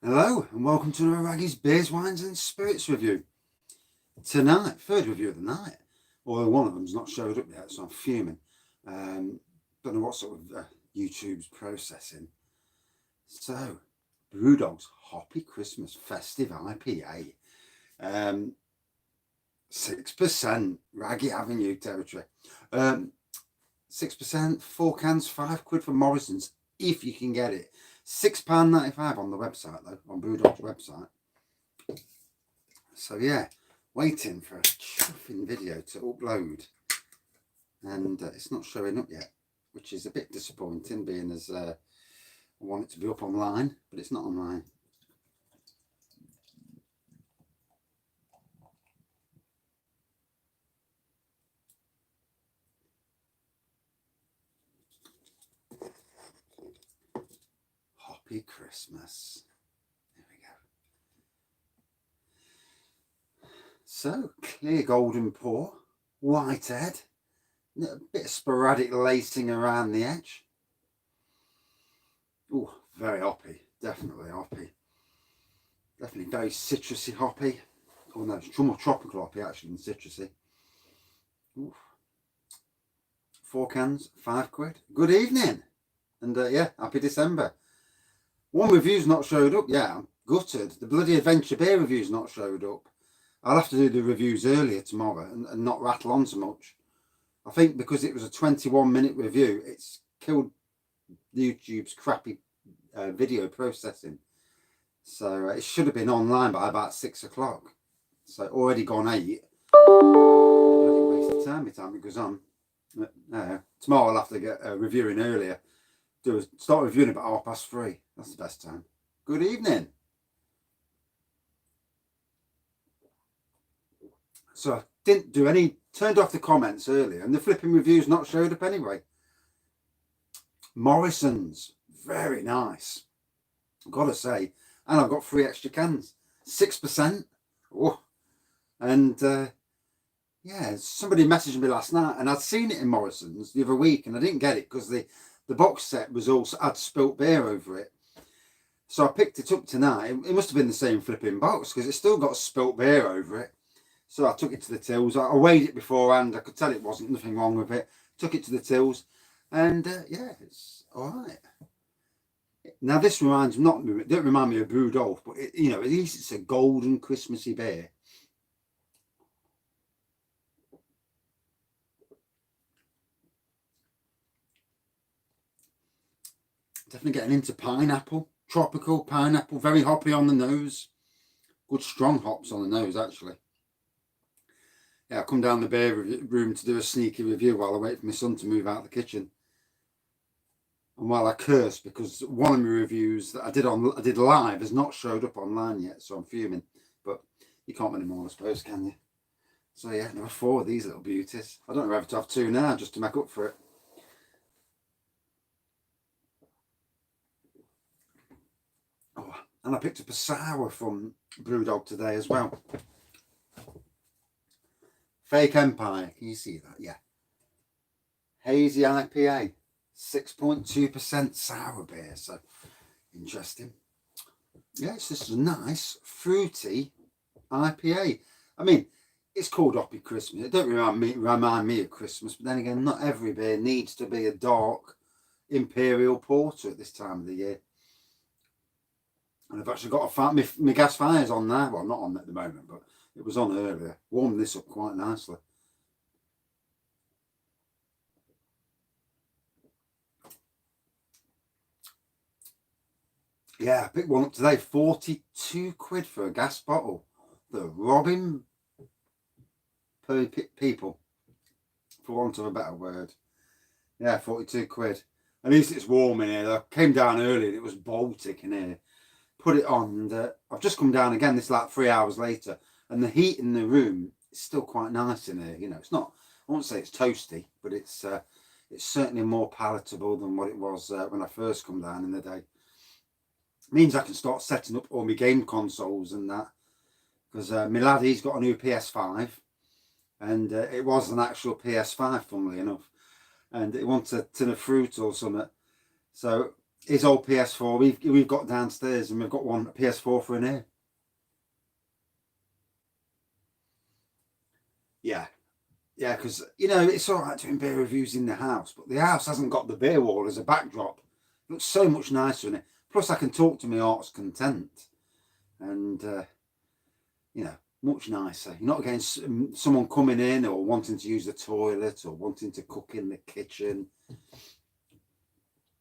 Hello and welcome to another Raggy's Beers, Wines and Spirits review. Tonight, third review of the night. Although one of them's not showed up yet, so I'm fuming. Don't know what sort of YouTube's processing. So, Brewdog's Hoppy Christmas Festive IPA. 6% Raggy Avenue territory. 6%, 4 cans, £5 for Morrisons, if you can get it. £6.95 on the website though, on Brewdog's website. So yeah, waiting for a chuffing video to upload, and it's not showing up yet, which is a bit disappointing, being as I want it to be up online, but it's not online. Hoppy Christmas. There we go. So, clear golden pour, white head, a bit of sporadic lacing around the edge. Oh, very hoppy, definitely hoppy. Definitely very citrusy hoppy. Oh no, it's more tropical hoppy actually than citrusy. Ooh. 4 cans, £5. Good evening, and yeah, happy December. One review's not showed up. Yeah, I'm gutted. The bloody Adventure Beer review's not showed up. I'll have to do the reviews earlier tomorrow and not rattle on so much. I think because it was a 21-minute review, it's killed YouTube's crappy video processing. So it should have been online by about 6 o'clock. So already gone 8. Bloody waste of time by the time it goes on. Tomorrow I'll have to get reviewing earlier. Start reviewing about 3:30. That's the best time. Good evening. So I didn't do any, turned off the comments earlier, and the flipping review's not showed up anyway. Morrisons, very nice, gotta say. And I've got 3 extra cans, 6%. Oh. And yeah, somebody messaged me last night, and I'd seen it in Morrisons the other week, and I didn't get it because the box set was also had spilt beer over it. So I picked it up tonight. It must have been the same flipping box because it's still got spilt beer over it. So I took it to the tills. I weighed it beforehand. I could tell it wasn't nothing wrong with it. Took it to the tills, and yeah, it's all right. Now this don't remind me of Brewdog, but at least it's a golden Christmassy beer. Definitely getting into pineapple, tropical pineapple, very hoppy on the nose. Good strong hops on the nose actually. Yeah, I'll come down the beer room to do a sneaky review while I wait for my son to move out of the kitchen. And while I curse because one of my reviews that I did live has not showed up online yet, so I'm fuming. But you can't win them all, I suppose, can you? So yeah, there are 4 of these little beauties. I don't know whether to have 2 now just to make up for it. Oh, and I picked up a sour from Brewdog today as well. Fake Empire, can you see that? Yeah. Hazy IPA, 6.2% sour beer, so interesting. Yes, this is a nice fruity IPA. I mean, it's called Hoppy Christmas. It don't remind me of Christmas, but then again, not every beer needs to be a dark imperial porter at this time of the year. And I've actually got my gas fire's on there. Well, not on at the moment, but it was on earlier. Warmed this up quite nicely. Yeah, I picked one up today, £42 for a gas bottle. The robbing people, for want of a better word. Yeah, £42. At least it's warm in here. I came down early and it was Baltic in here. Put it on, and I've just come down again. This is like 3 hours later, and the heat in the room is still quite nice in here. You know, it's not. I won't say it's toasty, but it's certainly more palatable than what it was when I first come down in the day. It means I can start setting up all my game consoles and that, because my lad, he's got a new PS5, and it was an actual PS5, funnily enough, and it wants a tin of fruit or something. So his old PS4 we've got downstairs, and we've got one, a PS4 for in here. Yeah. Yeah, because, you know, it's all right doing beer reviews in the house, but the house hasn't got the beer wall as a backdrop. It looks so much nicer in it. Plus, I can talk to my heart's content. And, you know, much nicer. You're not getting someone coming in or wanting to use the toilet or wanting to cook in the kitchen.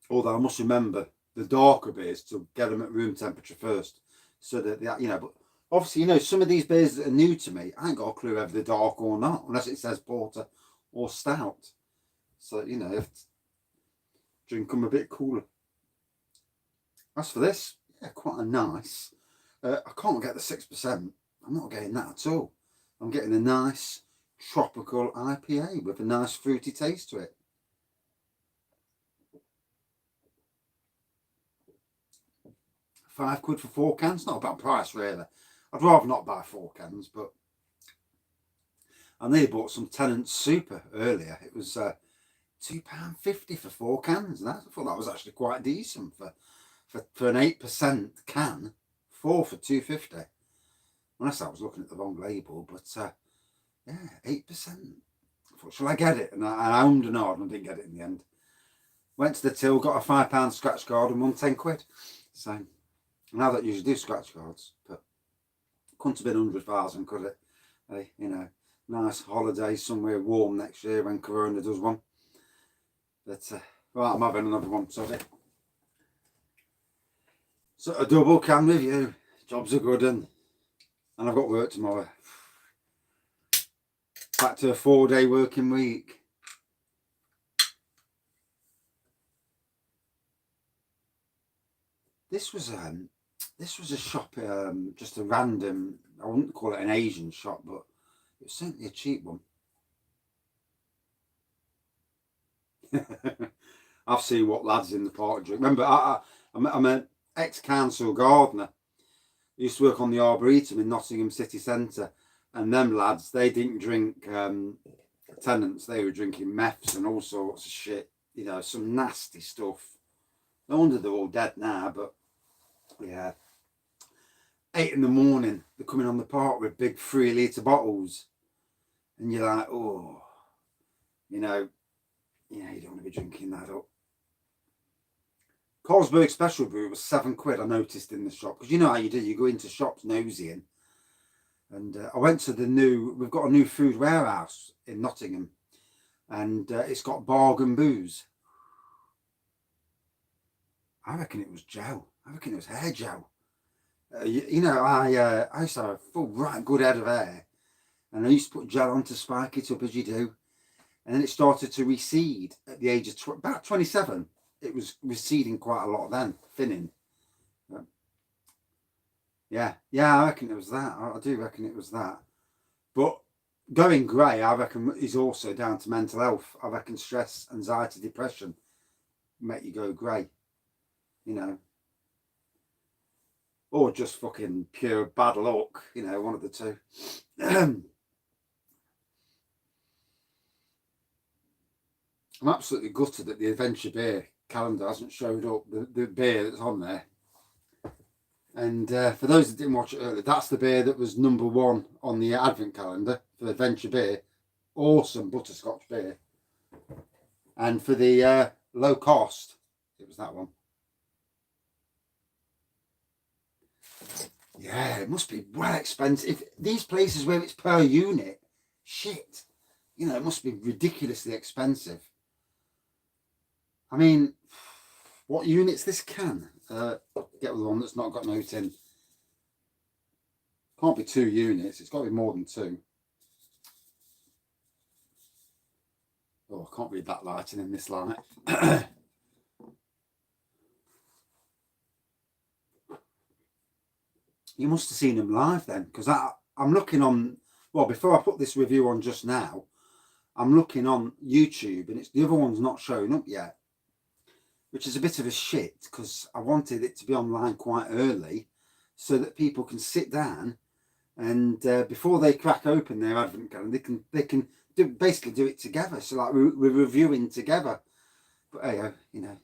Although I must remember the darker beers to get them at room temperature first. So that, you know, but obviously, you know, some of these beers that are new to me, I ain't got a clue whether they're dark or not, unless it says porter or stout. So, you know, you have to drink them a bit cooler. As for this, yeah, quite a nice. I can't get the 6%. I'm not getting that at all. I'm getting a nice tropical IPA with a nice fruity taste to it. £5 for 4 cans, not a bad price really. I'd rather not buy 4 cans, but I nearly bought some Tennant's Super earlier. It was £2.50 for 4 cans, and I thought that was actually quite decent for an 8% can. 4 for £2.50. Unless I was looking at the wrong label, but yeah, 8%. I thought, shall I get it? And I owned an hard and I didn't get it in the end. Went to the till, got a £5 scratch card and won 10 quid. So now that usually do scratch cards, but couldn't have been 100,000, could it? Hey, you know, nice holiday somewhere warm next year when Corona does one. But right, I'm having another one, sorry. So a double can review. Jobs are good, and I've got work tomorrow. Back to a 4-day working week. This was a shop, just a random, I wouldn't call it an Asian shop, but it was certainly a cheap one. I've seen what lads in the park drink. Remember, I'm an ex-council gardener. I used to work on the Arboretum in Nottingham City Centre, and them lads, they didn't drink Tennants. They were drinking meths and all sorts of shit. You know, some nasty stuff. No wonder they're all dead now, but yeah. 8 in the morning, they're coming on the park with big 3-litre bottles. And you're like, oh, you know, you don't want to be drinking that up. Carlsberg Special Brew was £7, I noticed in the shop. Because you know how you do, you go into shops nosying. And I went to we've got a new food warehouse in Nottingham. And it's got bargain booze. I reckon it was gel. I reckon it was hair gel. You know, I used to have a full, right good head of hair. And I used to put gel on to spike it up as you do. And then it started to recede at the age of about 27. It was receding quite a lot then, thinning. Yeah, I reckon it was that. I do reckon it was that. But going grey, I reckon, is also down to mental health. I reckon stress, anxiety, depression make you go grey. You know. Or just fucking pure bad luck. You know, one of the two. I'm absolutely gutted that the Adventure Beer calendar hasn't showed up, the beer that's on there. And for those that didn't watch it earlier, that's the beer that was #1 on the Advent calendar for the Adventure Beer. Awesome butterscotch beer. And for the low cost, it was that one. Yeah, it must be well expensive. These places where it's per unit, shit. You know, it must be ridiculously expensive. I mean, what unit's this can? Get the one that's not got no tin. Can't be 2 units. It's got to be more than 2. Oh, I can't read that lighting in this light. You must have seen them live then, because I'm looking on. Well, before I put this review on just now, I'm looking on YouTube, and the other one's not showing up yet. Which is a bit of a shit, because I wanted it to be online quite early so that people can sit down and before they crack open their advent calendar, they can basically do it together. So like we're reviewing together. But hey, you know,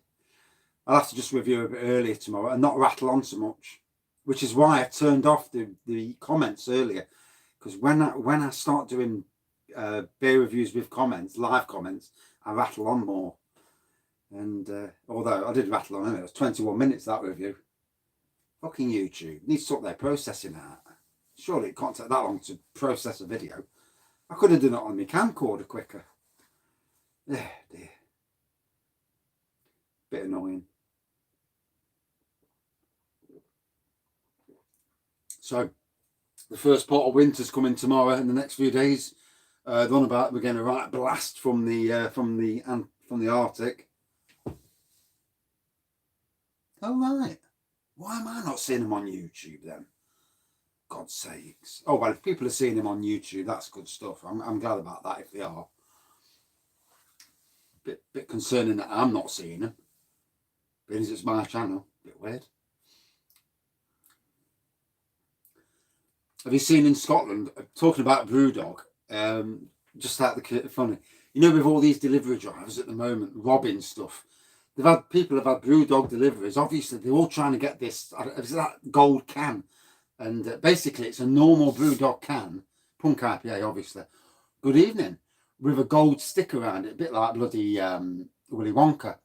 I'll have to just review a bit earlier tomorrow and not rattle on so much, which is why I turned off the comments earlier, because when I start doing beer reviews with comments, live comments, I rattle on more. And although I did rattle on, it was 21 minutes, that review. Fucking YouTube needs to sort their processing out. Surely it can't take that long to process a video. I could have done it on my camcorder quicker. Yeah, dear. Bit annoying. So the first pot of winter's coming tomorrow in the next few days. The one about we're getting a right blast from the Arctic. Oh right. Why am I not seeing them on YouTube then? God's sakes. Oh well, if people are seeing them on YouTube, that's good stuff. I'm glad about that if they are. Bit concerning that I'm not seeing them. Because it's my channel. Bit weird. Have you seen in Scotland, talking about Brewdog, just out the funny, you know, with all these delivery drivers at the moment robbing stuff, people have had Brewdog deliveries. Obviously, they're all trying to get this, is that gold can, and basically it's a normal Brewdog can, Punk IPA, obviously. Good evening, with a gold stick around it, a bit like bloody Willy Wonka.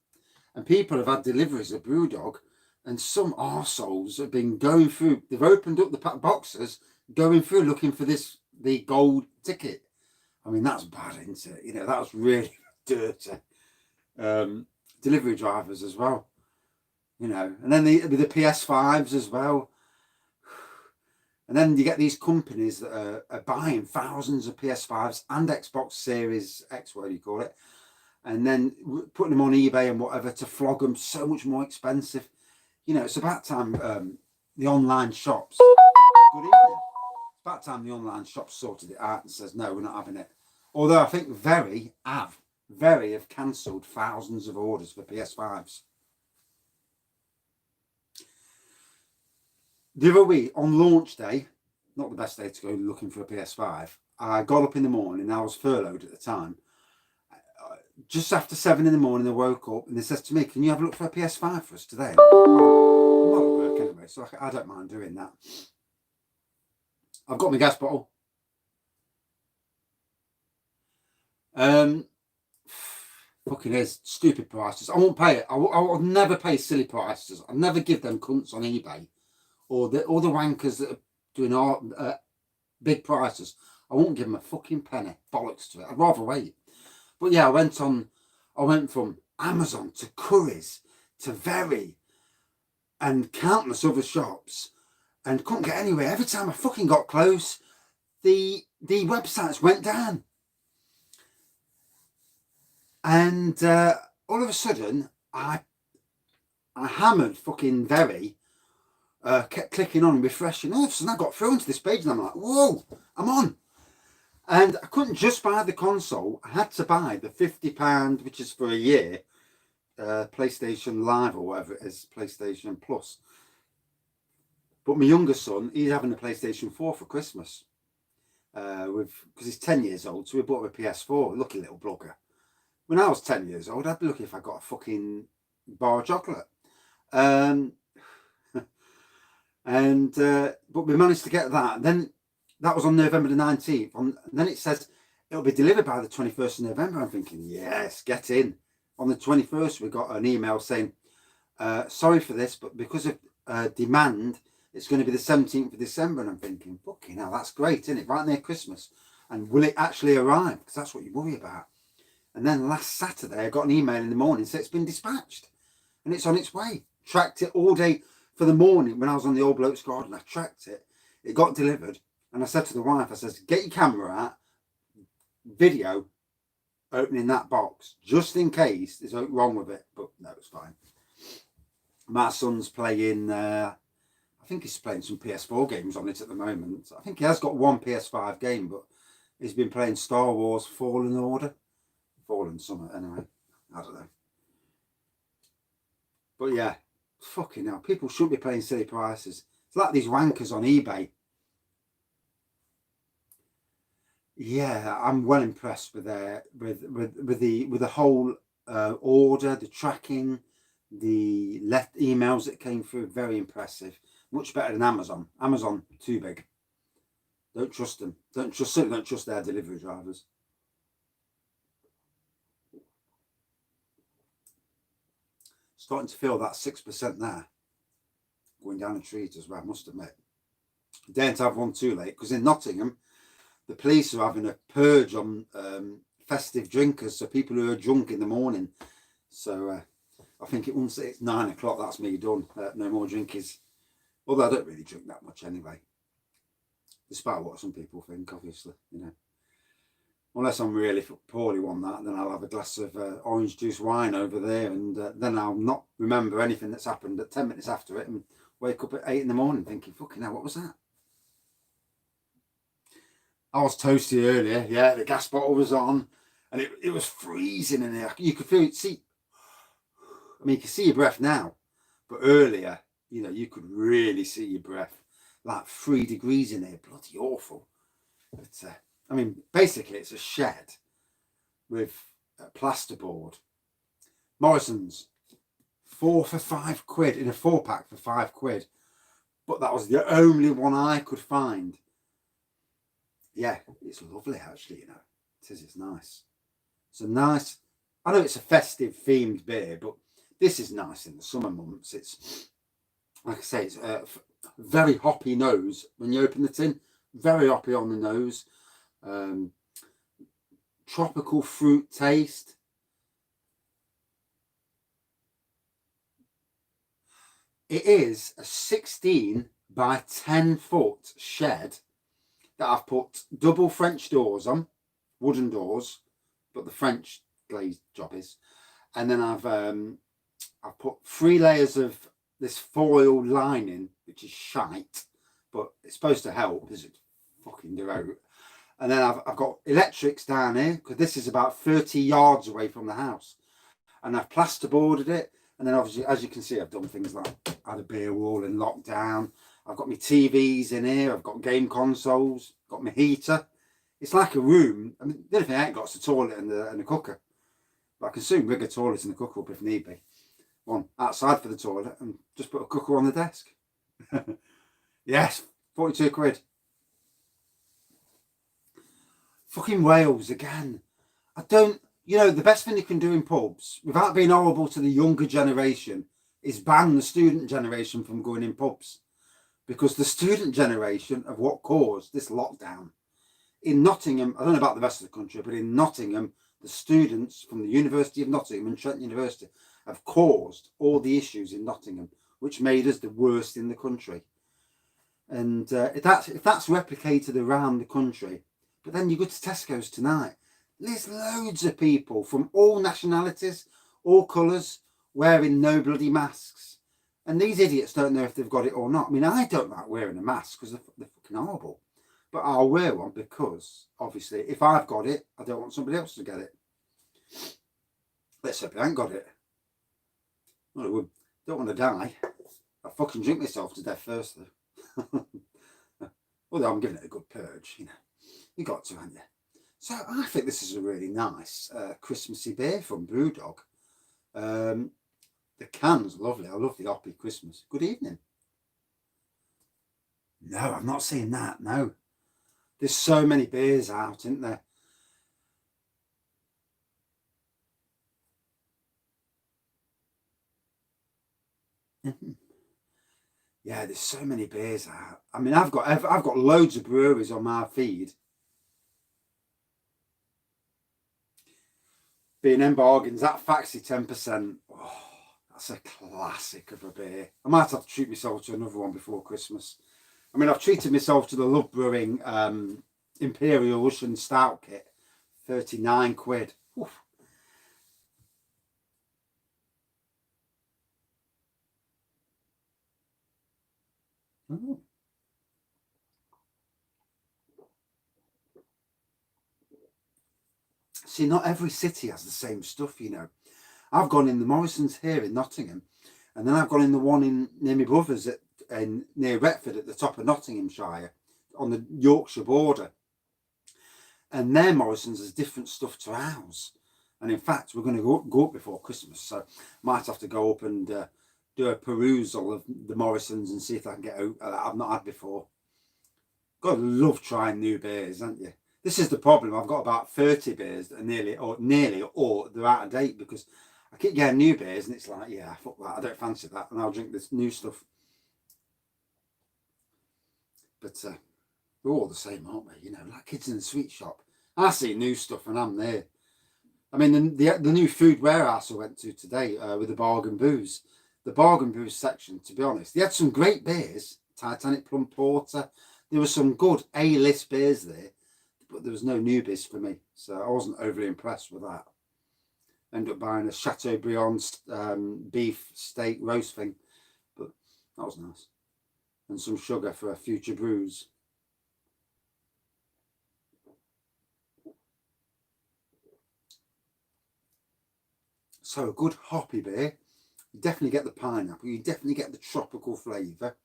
And people have had deliveries of Brewdog, and some arseholes have been going through. They've opened up the boxes, going through looking for the gold ticket. I mean, that's bad, isn't it? You know, that's really dirty. Delivery drivers as well, you know, and then with the PS5s as well. And then you get these companies that are buying thousands of PS5s and Xbox Series X, whatever you call it, and then putting them on eBay and whatever to flog them so much more expensive. You know, it's about time the online shops. Good evening. It's about time the online shops sorted it out and says, no, we're not having it. Although I think Very have cancelled thousands of orders for PS5s. The other week, on launch day, not the best day to go looking for a PS5, I got up in the morning, I was furloughed at the time. Just after 7 in the morning, I woke up and they says to me, can you have a look for a PS5 for us today? I'm not at work anyway, so I don't mind doing that. I've got my gas bottle. Fucking is stupid prices. I won't pay it. I will never pay silly prices. I'll never give them cunts on eBay or the wankers that are doing big prices. I won't give them a fucking penny. Bollocks to it. I'd rather wait. But yeah, I went from Amazon to Currys to Very and countless other shops and couldn't get anywhere. Every time I fucking got close, the websites went down. And all of a sudden, I hammered fucking Very, kept clicking on and refreshing. All of a sudden, I got thrown to this page and I'm like, whoa, I'm on. And I couldn't just buy the console. I had to buy the £50, which is for a year, PlayStation Live or whatever it is, PlayStation Plus. But my younger son, he's having a PlayStation 4 for Christmas. Because he's 10 years old, so we bought him a PS4. Lucky little blogger. When I was 10 years old, I'd be lucky if I got a fucking bar of chocolate. But we managed to get that. Then that was on November the 19th. And then it says it'll be delivered by the 21st of November. I'm thinking, yes, get in. On the 21st, we got an email saying, sorry for this, but because of demand, it's going to be the 17th of December. And I'm thinking, fucking hell, that's great, isn't it? Right near Christmas. And will it actually arrive? Because that's what you worry about. And then last Saturday, I got an email in the morning saying it's been dispatched. And it's on its way. Tracked it all day for the morning when I was on the Old Bloke's Garden. I tracked it. It got delivered. And I said to the wife, I said, get your camera out. Video opening that box. Just in case there's something wrong with it. But no, it's fine. My son's playing, I think he's playing some PS4 games on it at the moment. I think he has got one PS5 game, but he's been playing Star Wars Fallen Order. Fallen Summer, anyway. I don't know. But yeah, fucking hell. People shouldn't be paying silly prices. It's like these wankers on eBay. Yeah, I'm well impressed with the whole order, the tracking, The left emails that came through, very impressive. Much better than Amazon. Amazon, too big. Don't trust them. Certainly don't trust their delivery drivers. Starting to feel that 6% there. Going down a treat as well, I must admit. Daren't have one too late, because in Nottingham, the police are having a purge on festive drinkers, so people who are drunk in the morning. So I think once it's 9 o'clock, that's me done. No more drinkies. Although I don't really drink that much anyway. Despite what some people think, obviously, you know. Unless I'm really poorly one night, then I'll have a glass of orange juice wine over there, and then I'll not remember anything that's happened at 10 minutes after it, and wake up at 8 in the morning thinking, fucking hell, what was that? I was toasty earlier, yeah, the gas bottle was on, and it was freezing in there. You could feel it, I mean, you can see your breath now, but earlier, you know, you could really see your breath, like 3 degrees in there, bloody awful. But, I mean, basically, it's a shed with a plasterboard. Morrisons, 4 for £5 in a 4-pack for £5. But that was the only one I could find. Yeah, it's lovely, actually, you know. It's nice. It's a nice, I know it's a festive themed beer, but this is nice in the summer months. It's, like I say, it's a very hoppy nose when you open the tin. Very hoppy on the nose. Tropical fruit taste. It is a 16 by 10 foot shed that I've put double French doors on, wooden doors, but the French glazed job is. And then I've put 3 layers of this foil lining, which is shite, but it's supposed to help, is it? Fucking do out. And then I've got electrics down here, because this is about 30 yards away from the house. And I've plasterboarded it. And then obviously, as you can see, I've done things like had a beer wall in lockdown. I've got my TVs in here. I've got game consoles. Got my heater. It's like a room. I mean, the only thing I ain't got is a toilet and a cooker. But I can soon rig a toilet and a cooker up if need be. One outside for the toilet and just put a cooker on the desk. Yes, £42. Fucking Wales again. I don't, you know, the best thing you can do in pubs, without being horrible to the younger generation, is ban the student generation from going in pubs. Because the student generation of what caused this lockdown. In Nottingham, I don't know about the rest of the country, but in Nottingham, the students from the University of Nottingham and Trent University have caused all the issues in Nottingham, which made us the worst in the country. And if that's replicated around the country, but then you go to Tesco's tonight, there's loads of people from all nationalities, all colours, wearing no bloody masks. And these idiots don't know if they've got it or not. I mean, I don't like wearing a mask because they're fucking horrible. But I'll wear one because, obviously, if I've got it, I don't want somebody else to get it. Let's hope I ain't got it. Well, I don't want to die. I'll fucking drink myself to death first, though. Although I'm giving it a good purge, you know. You got to, haven't you? So I think this is a really nice Christmassy beer from Brewdog. The can's lovely. I love the Hoppy Christmas. Good evening. No, I'm not seeing that, no. There's so many beers out, isn't there? Yeah, there's so many beers out. I mean, I've got loads of breweries on my feed. B&M Bargains, that Faxi 10%. Oh, that's a classic of a beer. I might have to treat myself to another one before Christmas. I mean, I've treated myself to the Love Brewing Imperial Russian Stout kit, £39. Oof. Oh. See, not every city has the same stuff, you know. I've gone in the Morrisons here in Nottingham, and then I've gone in the one near my brother's near Retford at the top of Nottinghamshire, on the Yorkshire border. And their Morrisons has different stuff to ours. And in fact, we're going to go up before Christmas, so might have to go up and do a perusal of the Morrisons and see if I can get out that I've not had before. God, love trying new beers, haven't you? This is the problem. I've got about 30 beers that are nearly or they're out of date because I keep getting new beers and it's like, yeah, fuck that. I don't fancy that, and I'll drink this new stuff. But we're all the same, aren't we? You know, like kids in the sweet shop. I see new stuff and I'm there. I mean, the new food warehouse I went to today with the bargain booze. The bargain booze section, to be honest, they had some great beers. Titanic Plum Porter. There were some good A-list beers there, but there was no newbies for me. So I wasn't overly impressed with that. Ended up buying a Chateaubriand beef steak roast thing, but that was nice. And some sugar for future brews. So a good hoppy beer. You definitely get the pineapple. You definitely get the tropical flavour.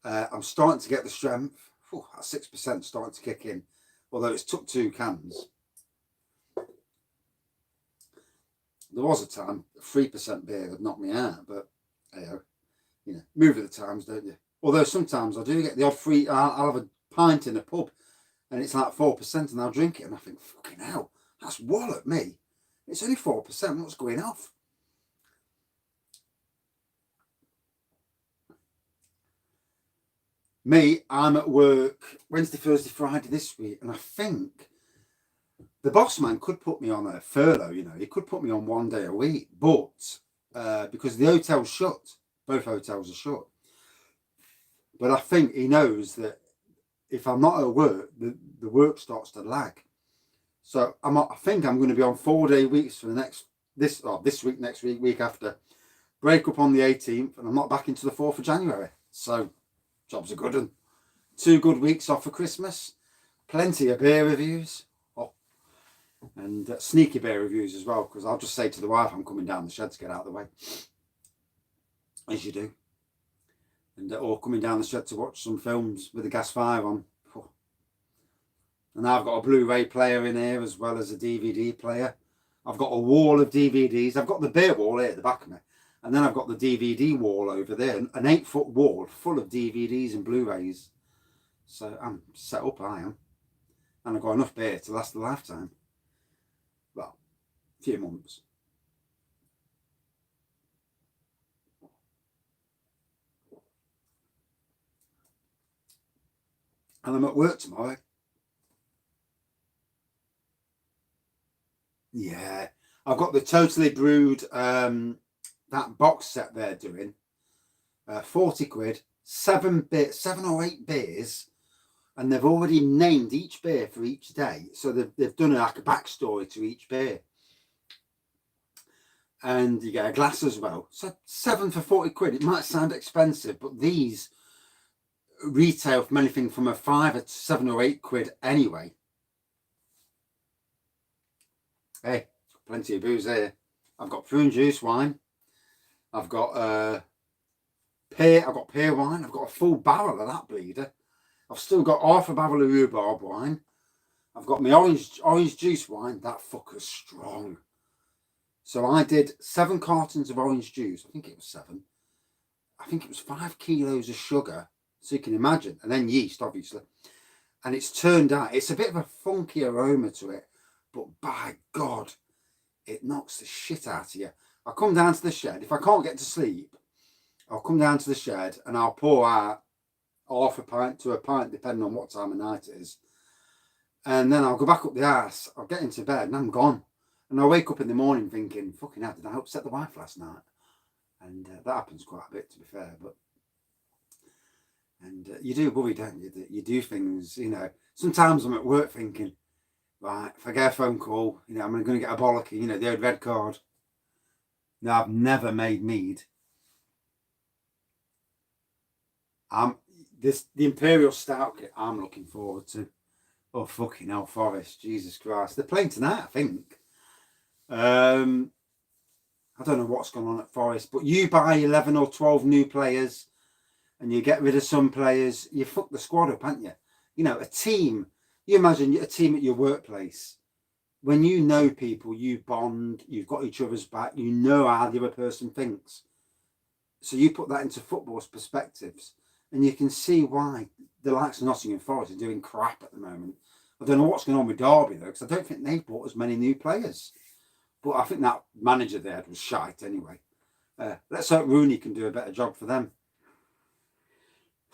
I'm starting to get the strength. That 6% starting to kick in. Although it's took 2 cans. There was a time 3% beer would knock me out, but you know, move with the times, don't you? Although sometimes I do get the odd free. I'll have a pint in a pub, and it's like 4%, and I'll drink it, and I think, fucking hell, that's wallop me. It's only 4%. What's going off? Me, I'm at work Wednesday, Thursday, Friday this week, and I think the boss man could put me on a furlough. You know, he could put me on 1 day a week, but because the hotel's shut, both hotels are shut. But I think he knows that if I'm not at work, the work starts to lag. So I think I'm going to be on 4-day weeks for this week, next week, week after. Break up on the 18th, and I'm not back into the 4th of January. So job's a good one. 2 good weeks off for Christmas. Plenty of beer reviews. And sneaky beer reviews as well, because I'll just say to the wife I'm coming down the shed to get out of the way. As you do. And or coming down the shed to watch some films with the gas fire on. And I've got a Blu-ray player in here as well as a DVD player. I've got a wall of DVDs. I've got the beer wall here at the back of me. And then I've got the DVD wall over there. An 8-foot wall full of DVDs and Blu-rays. So I'm set up, I am. And I've got enough beer to last a lifetime. Well, a few months. And I'm at work tomorrow. Yeah, I've got the Totally Brewed, that box set they're doing. 40 quid, 7 or 8 beers, and they've already named each beer for each day. So they've done like a backstory to each beer. And you get a glass as well. So 7 for 40 quid. It might sound expensive, but these retail from anything from a 5 to 7 or 8 quid anyway. Hey, plenty of booze here. I've got prune juice wine. I've got pear. I've got pear wine. I've got a full barrel of that bleeder. I've still got half a barrel of rhubarb wine. I've got my orange juice wine. That fucker's strong. So I did 7 cartons of orange juice. I think it was 7. I think it was 5 kilos of sugar. So you can imagine. And then yeast, obviously. And it's turned out, it's a bit of a funky aroma to it. But by God, it knocks the shit out of you. I'll come down to the shed. If I can't get to sleep, I'll come down to the shed and I'll pour out half a pint to a pint, depending on what time of night it is. And then I'll go back up the arse. I'll get into bed and I'm gone. And I'll wake up in the morning thinking, fucking hell, did I upset the wife last night? And that happens quite a bit, to be fair. And you do worry, don't you? That you do things, you know. Sometimes I'm at work thinking, right, if I get a phone call, you know, I'm going to get a bollocky, you know, the old red card. No, I've never made mead. The Imperial Stout kit I'm looking forward to. Oh, fucking hell, Forest, Jesus Christ. They're playing tonight, I think. I don't know what's going on at Forest, but you buy 11 or 12 new players and you get rid of some players, you fuck the squad up, haven't you? You know, a team. You imagine a team at your workplace. when you know people, you bond, you've got each other's back, you know how the other person thinks. So you put that into football's perspectives, and you can see why the likes of Nottingham Forest are doing crap at the moment. I don't know what's going on with Derby, though, because I don't think they've bought as many new players. But I think that manager they had was shite anyway. Let's hope Rooney can do a better job for them.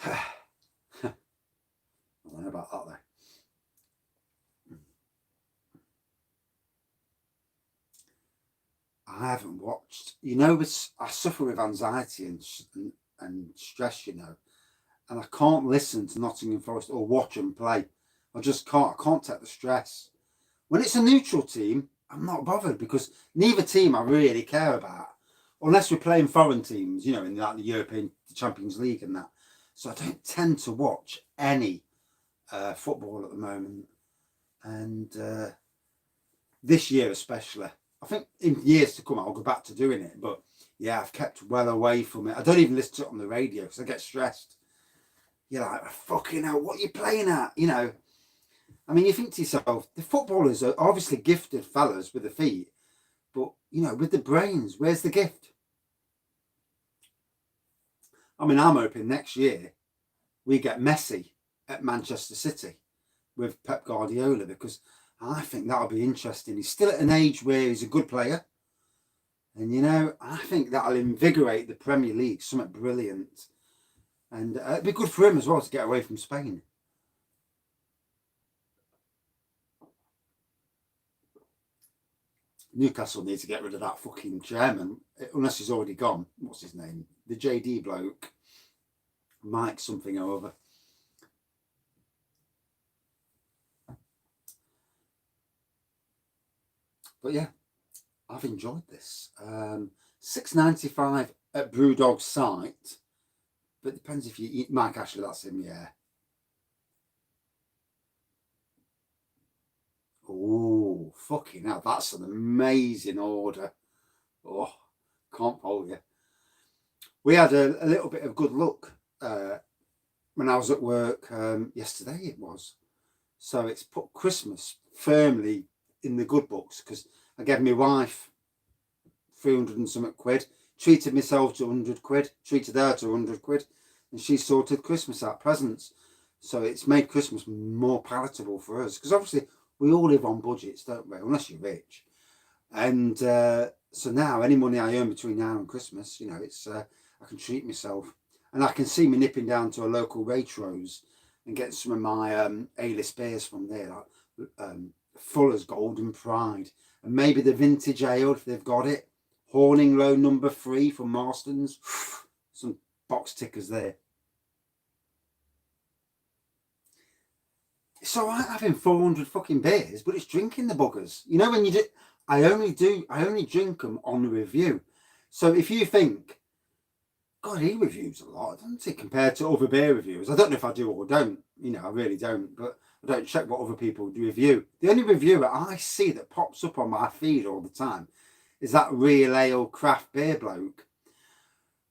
I don't know about that, though. I haven't watched. You know, I suffer with anxiety and stress, you know, and I can't listen to Nottingham Forest or watch them play. I just can't. I can't take the stress. When it's a neutral team, I'm not bothered because neither team I really care about, unless we're playing foreign teams, you know, in like the European Champions League and that. So I don't tend to watch any football at the moment, and this year especially. I think in years to come I'll go back to doing it, but yeah, I've kept well away from it. I don't even listen to it on the radio because I get stressed. You're like, fucking hell, what are you playing at? You know, I mean, you think to yourself, the footballers are obviously gifted fellas with the feet, but, you know, with the brains, where's the gift? I mean, I'm hoping next year we get Messi at Manchester City with Pep Guardiola, because I think that'll be interesting. He's still at an age where he's a good player. And, you know, I think that'll invigorate the Premier League, something brilliant. And it'd be good for him as well to get away from Spain. Newcastle needs to get rid of that fucking chairman, unless he's already gone. What's his name? The JD bloke. Mike something over. But yeah, I've enjoyed this. $6.95 at Brewdog's site. But it depends if you eat Mike Ashley, that's him, yeah. Oh, fucking hell, that's an amazing order. Oh, can't fault you. We had a little bit of good luck when I was at work yesterday, it was. So it's put Christmas firmly in the good books, because I gave my wife 300 and something quid, treated myself to 100 quid, treated her to 100 quid, and she sorted Christmas out, presents. So it's made Christmas more palatable for us, because obviously we all live on budgets, don't we, unless you're rich. And so now any money I earn between now and Christmas, you know, it's I can treat myself, and I can see me nipping down to a local Waitrose and getting some of my A-list beers from there, like Fuller's Golden Pride, and maybe the vintage ale if they've got it. Horning Low number 3 from Morrisons. Some box tickers there. It's all right having 400 fucking beers, but it's drinking the buggers. You know, when you do, I only drink them on review. So if you think, God, he reviews a lot, doesn't he, compared to other beer reviewers? I don't know if I do or don't. You know, I really don't. But I don't check what other people review. The only reviewer I see that pops up on my feed all the time is that real ale craft beer bloke.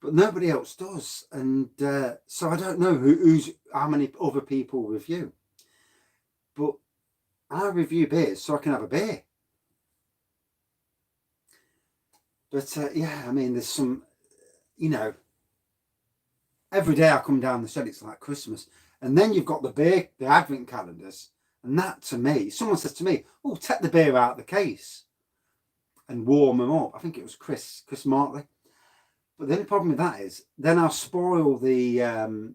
But nobody else does. And so I don't know how many other people review. But I review beers so I can have a beer. But yeah, I mean, there's some, you know, every day I come down the shed, it's like Christmas. And then you've got the beer, the advent calendars. And that, to me, someone says to me, oh, take the beer out of the case and warm them up. I think it was Chris Martley. But the only problem with that is then I'll spoil the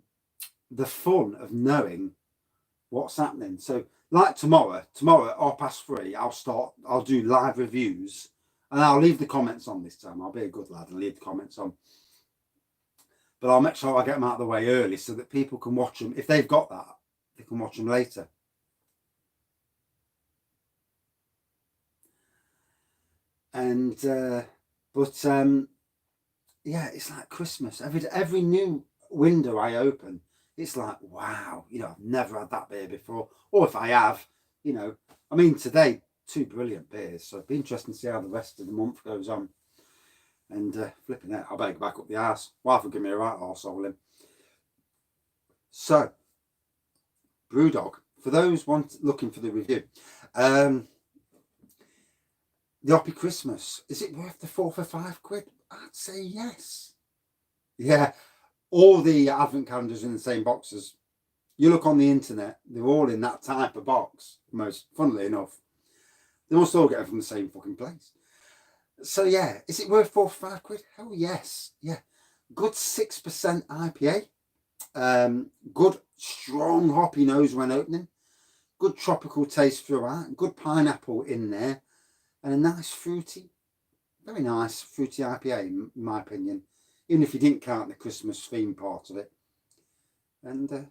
fun of knowing what's happening. So like tomorrow at 3:30, I'll do live reviews, and I'll leave the comments on this time. I'll be a good lad and leave the comments on. But I'll make sure I get them out of the way early so that people can watch them. If they've got that, they can watch them later. And yeah, it's like Christmas. Every new window I open, it's like, wow, you know, I've never had that beer before. Or if I have, you know, I mean, today, 2 brilliant beers. So it'd be interesting to see how the rest of the month goes on. And flipping it, I better go back up the arse. Wife will give me a right arsehole in. So, Brewdog, for those looking for the review, The Hoppy Christmas, is it worth the 4 for £5? I'd say yes. Yeah, all the advent calendars are in the same boxes. You look on the internet, they're all in that type of box, most funnily enough. They must all get them from the same fucking place. So yeah, is it worth 4 for £5? Hell yes. Yeah. Good 6% IPA. Good strong hoppy nose when opening. Good tropical taste throughout. Good pineapple in there. And a nice fruity, very nice fruity IPA in my opinion. Even if you didn't count the Christmas theme part of it. And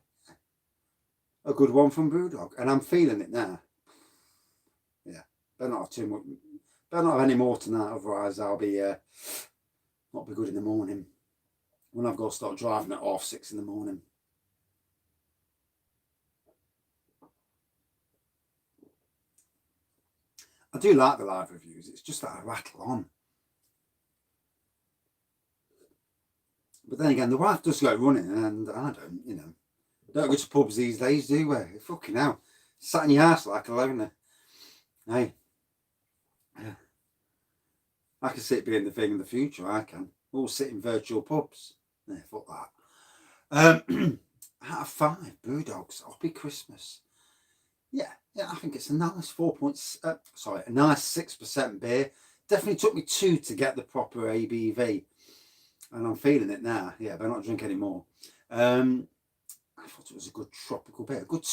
a good one from Brewdog. And I'm feeling it now. Yeah. Better not have too much. Better not have any more tonight, otherwise I'll be not be good in the morning. When I've got to start driving at 6:30 in the morning. I do like the live reviews. It's just that I rattle on. But then again, the wife does go running, and I don't, Don't go to pubs these days, do we? Fucking hell. Sat in your house like a loner. Hey. Yeah. I can see it being the thing in the future, I can. We'll sit in virtual pubs. Yeah, fuck that. Out of 5, Brewdogs Hoppy Christmas. Yeah, I think it's a nice a nice 6% beer. Definitely took me 2 to get the proper ABV, and I'm feeling it now. Yeah, but not drink any more. I thought it was a good tropical beer, a good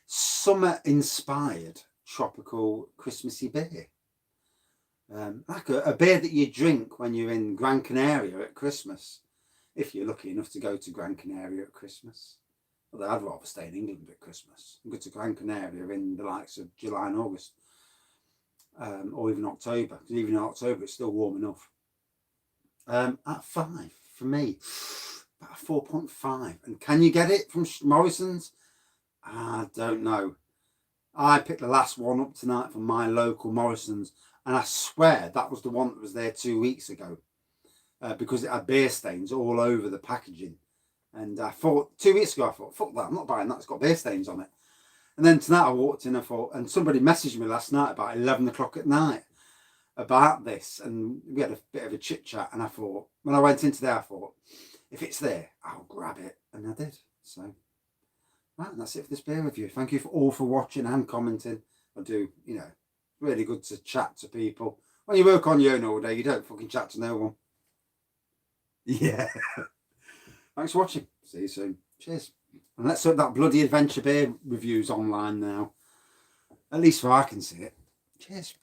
summer-inspired tropical Christmassy beer. Like a beer that you drink when you're in Gran Canaria at Christmas, if you're lucky enough to go to Gran Canaria at Christmas. Although I'd rather stay in England at Christmas and go to Gran Canaria in the likes of July and August, or even October, because even in October it's still warm enough. At 5, for me, about 4.5. And can you get it from Morrisons? I don't know. I picked the last one up tonight from my local Morrisons, and I swear that was the one that was there 2 weeks ago, because it had beer stains all over the packaging. And I thought, 2 weeks ago, I thought, fuck that, I'm not buying that, it's got beer stains on it. And then tonight I walked in, and somebody messaged me last night about 11 o'clock at night about this, and we had a bit of a chit chat, and I thought, when I went into there, I thought, if it's there, I'll grab it. And I did. So, right, and that's it for this beer review. Thank you all for watching and commenting. I do, really good to chat to people. When you work on your own all day, you don't fucking chat to no one. Yeah. Thanks for watching. See you soon. Cheers. And let's hope that bloody adventure beer review's online now. At least so I can see it. Cheers.